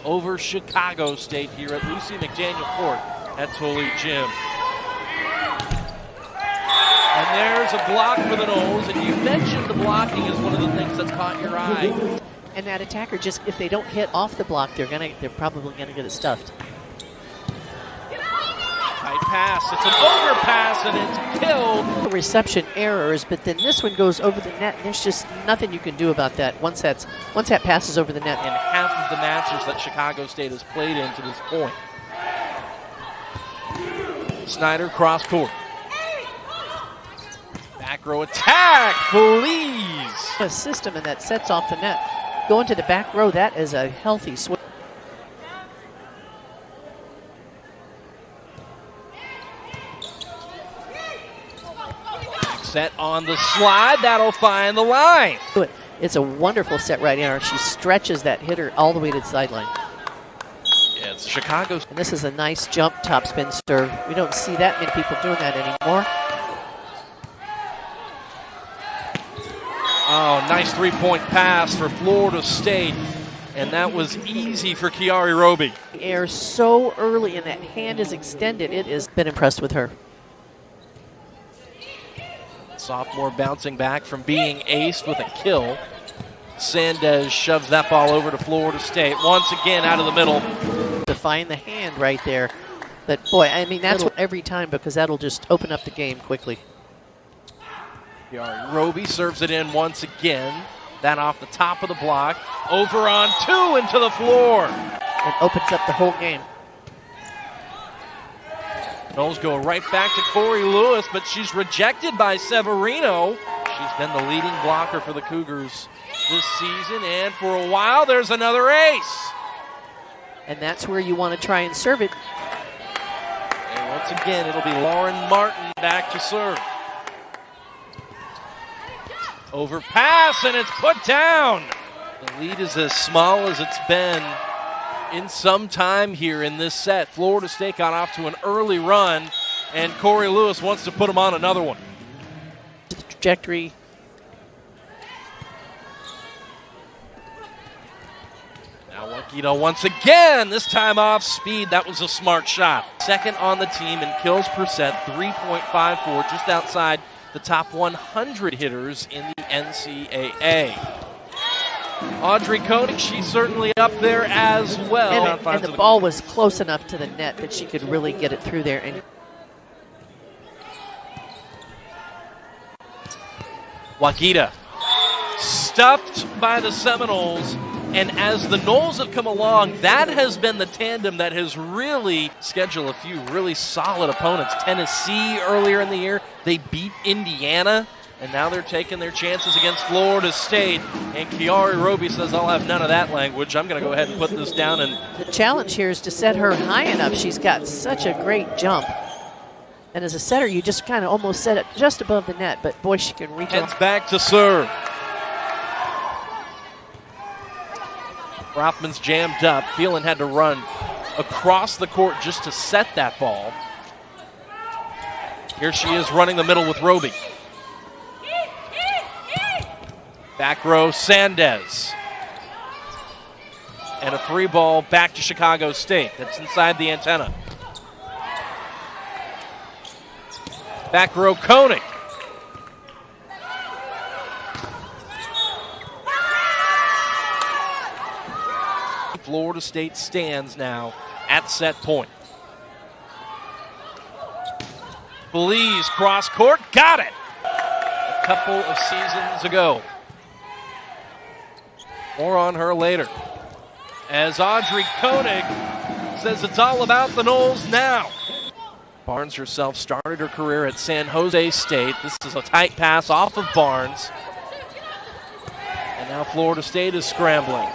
over Chicago State here at Lucy McDaniel Court at Tully Gym. And there's a block for the Noles, and you mentioned the blocking is one of the things that's caught your eye. And that attacker, just if they don't hit off the block, they're probably gonna get it stuffed. Tight pass, it's an overpass, and it's killed. Reception errors, but then this one goes over the net, and there's just nothing you can do about that once that passes over the net. In half of the matches that Chicago State has played in to this point. Snyder cross court. Back row attack, please. A system, and that sets off the net. Going to the back row, that is a healthy swing. Set on the slide, that'll find the line. It's a wonderful set right here. She stretches that hitter all the way to the sideline. Yeah, it's Chicago. And this is a nice jump topspin serve. We don't see that many people doing that anymore. Oh, nice three-point pass for Florida State. And that was easy for Kiari Roby. Air so early and that hand is extended. It has been impressed with her. Sophomore bouncing back from being aced with a kill. Sandez shoves that ball over to Florida State. Once again out of the middle. To find the hand right there. But boy, I mean, that's every time, because that'll just open up the game quickly. Roby serves it in once again. That off the top of the block. Over on two into the floor. It opens up the whole game. Noles go right back to Corey Lewis, but she's rejected by Severino. She's been the leading blocker for the Cougars this season, and for a while there's another ace. And that's where you want to try and serve it. And once again, it'll be Lauren Martin back to serve. Overpass, and it's put down. The lead is as small as it's been in some time here in this set. Florida State got off to an early run, and Corey Lewis wants to put them on another one. The trajectory. Now Wakita once again, this time off speed. That was a smart shot. Second on the team in kills per set, 3.54, just outside the top 100 hitters in the NCAA. Audrey Koenig, she's certainly up there as well. And the ball was close enough to the net that she could really get it through there. And Wakita stuffed by the Seminoles, and as the Noles have come along, that has been the tandem that has really scheduled a few really solid opponents. Tennessee earlier in the year, they beat Indiana. And now they're taking their chances against Florida State. And Kiari Roby says, I'll have none of that language. I'm going to go ahead and put this down. And the challenge here is to set her high enough. She's got such a great jump. And as a setter, you just kind of almost set it just above the net. But boy, she can reach heads back to serve. Rothman's jammed up. Phelan had to run across the court just to set that ball. Here she is running the middle with Roby. Back row, Sandez. And a free ball back to Chicago State. That's inside the antenna. Back row, Koenig. Florida State stands now at set point. Belize cross court, got it! A couple of seasons ago. More on her later. As Audrey Koenig says it's all about the Noles now. Barnes herself started her career at San Jose State. This is a tight pass off of Barnes. And now Florida State is scrambling.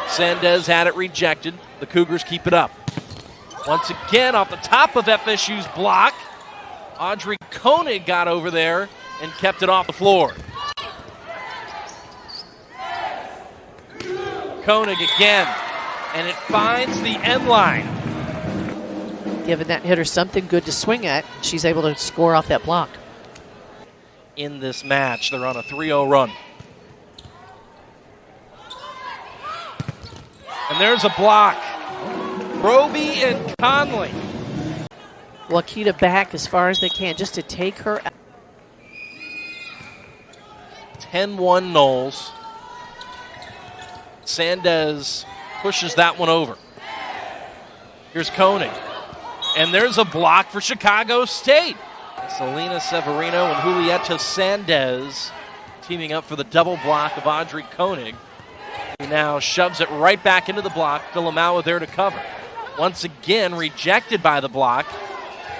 Sandez had it rejected. The Cougars keep it up. Once again off the top of FSU's block. Audrey Koenig got over there and kept it off the floor. Koenig again, and it finds the end line. Giving that hitter something good to swing at, she's able to score off that block. In this match, they're on a 3-0 run. And there's a block. Roby and Conley. Wakita back as far as they can just to take her out. 10-1 Knowles. Sandez pushes that one over. Here's Koenig. And there's a block for Chicago State. Selena Severino and Julieta Sandez teaming up for the double block of Audrey Koenig, who now shoves it right back into the block. Filamaua there to cover. Once again rejected by the block,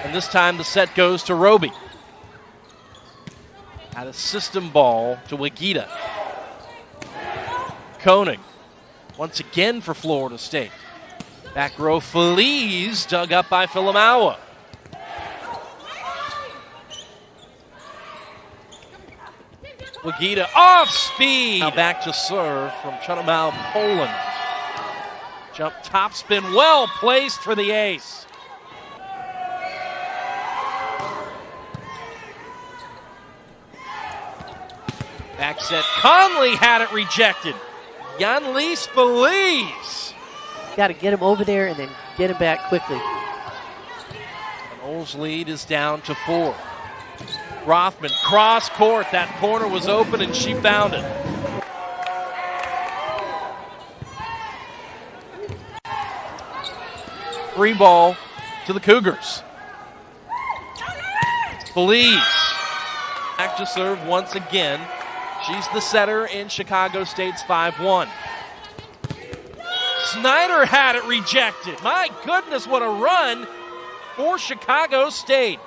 and this time the set goes to Roby. At a system ball to Wagita. Koenig once again for Florida State. Back row Feliz dug up by Filamaua. Wagita off speed. Now back to serve from Chunamal, Poland. Jump topspin, well placed for the ace. Back set, Conley had it rejected. Yanlis Feliz. Got to get him over there and then get him back quickly. And Knowles' lead is down to 4. Rothman, cross court. That corner was open and she found it. Free ball to the Cougars. Feliz. Back to serve once again. She's the setter in Chicago State's 5-1. Snyder had it rejected. My goodness, what a run for Chicago State.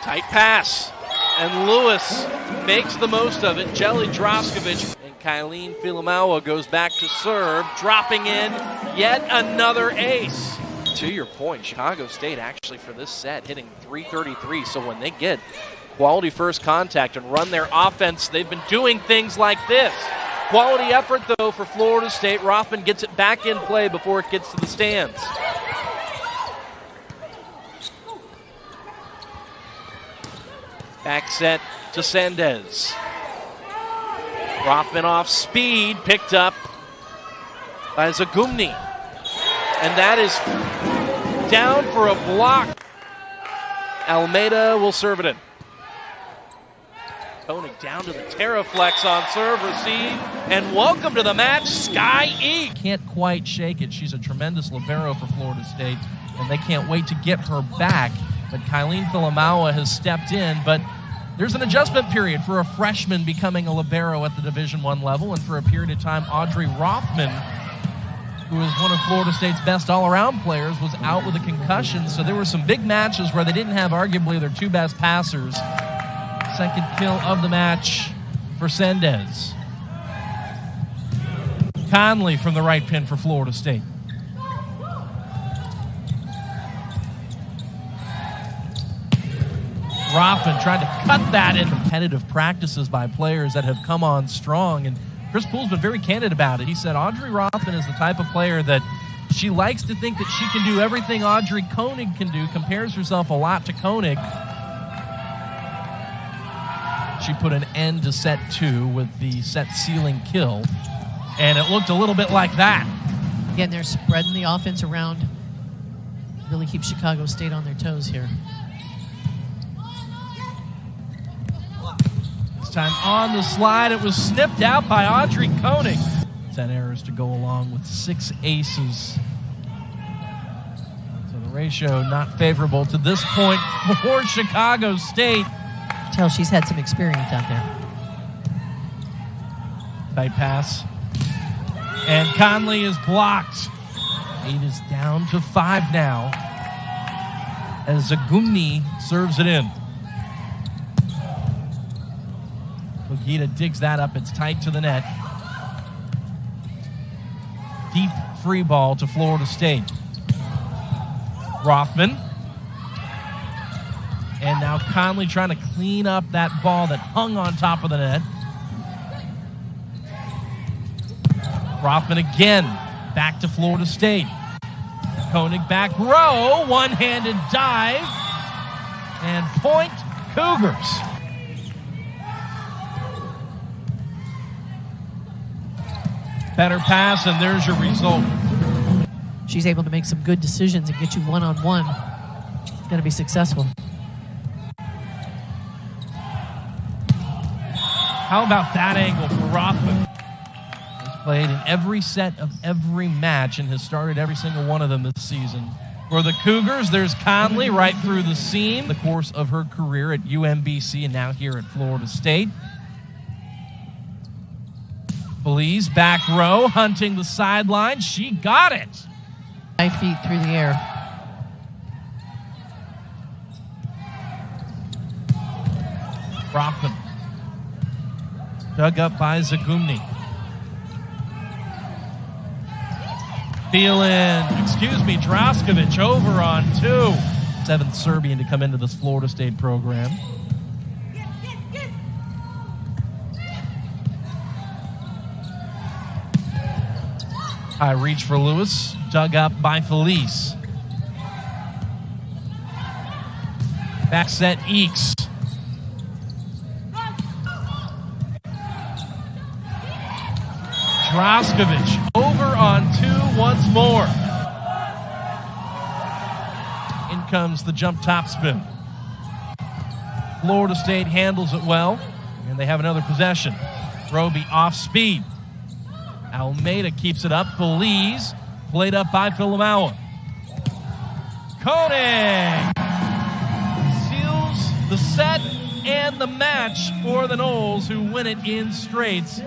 Tight pass. And Lewis makes the most of it. Jelly Droskovic and Kylene Filamaua goes back to serve, dropping in yet another ace. To your point, Chicago State actually for this set hitting .333. So when they get quality first contact and run their offense, they've been doing things like this. Quality effort, though, for Florida State. Rothman gets it back in play before it gets to the stands. Back set to Sandez. Rothman off speed, picked up by Zagumni. And that is down for a block. Almeida will serve it in. Koenig down to the Terraflex on serve, receive, and welcome to the match, Sky E. Can't quite shake it. She's a tremendous libero for Florida State, and they can't wait to get her back. But Kylene Filamaua has stepped in, but there's an adjustment period for a freshman becoming a libero at the Division I level, and for a period of time, Audrey Rothman, who is one of Florida State's best all-around players, was out with a concussion. So there were some big matches where they didn't have arguably their two best passers. Second kill of the match for Sandez. Conley from the right pin for Florida State. Rothman trying to cut that in competitive practices by players that have come on strong. And Chris Poole's been very candid about it. He said Audrey Rothman is the type of player that she likes to think that she can do everything Audrey Koenig can do, compares herself a lot to Koenig. She put an end to set 2 with the set sealing kill, and it looked a little bit like that. Again, they're spreading the offense around. Really keep Chicago State on their toes here. This time on the slide, it was snipped out by Audrey Koenig. 10 errors to go along with 6 aces. So the ratio not favorable to this point for Chicago State. Tell she's had some experience out there. Tight pass. And Conley is blocked. 8 is down to 5 now as Zagumni serves it in. Wagita digs that up. It's tight to the net. Deep free ball to Florida State. Rothman. And now Conley trying to clean up that ball that hung on top of the net. Rothman again, back to Florida State. Koenig back row, one-handed dive, and point Cougars. Better pass, and there's your result. She's able to make some good decisions and get you one-on-one. It's going to be successful. How about that angle for Rothman? He's played in every set of every match and has started every single one of them this season. For the Cougars, there's Conley right through the seam, the course of her career at UMBC and now here at Florida State. Feliz back row, hunting the sideline. She got it. 5 feet through the air. Rothman. Dug up by Zagumni. Draskovic over on 2. Seventh Serbian to come into this Florida State program. High reach for Lewis, dug up by Felice. Back set Eakes. Draskovic over on 2 once more. In comes the jump topspin. Florida State handles it well, and they have another possession. Roby off speed. Almeida keeps it up. Feliz played up by Filamawa. Koenig seals the set and the match for the Noles, who win it in straights.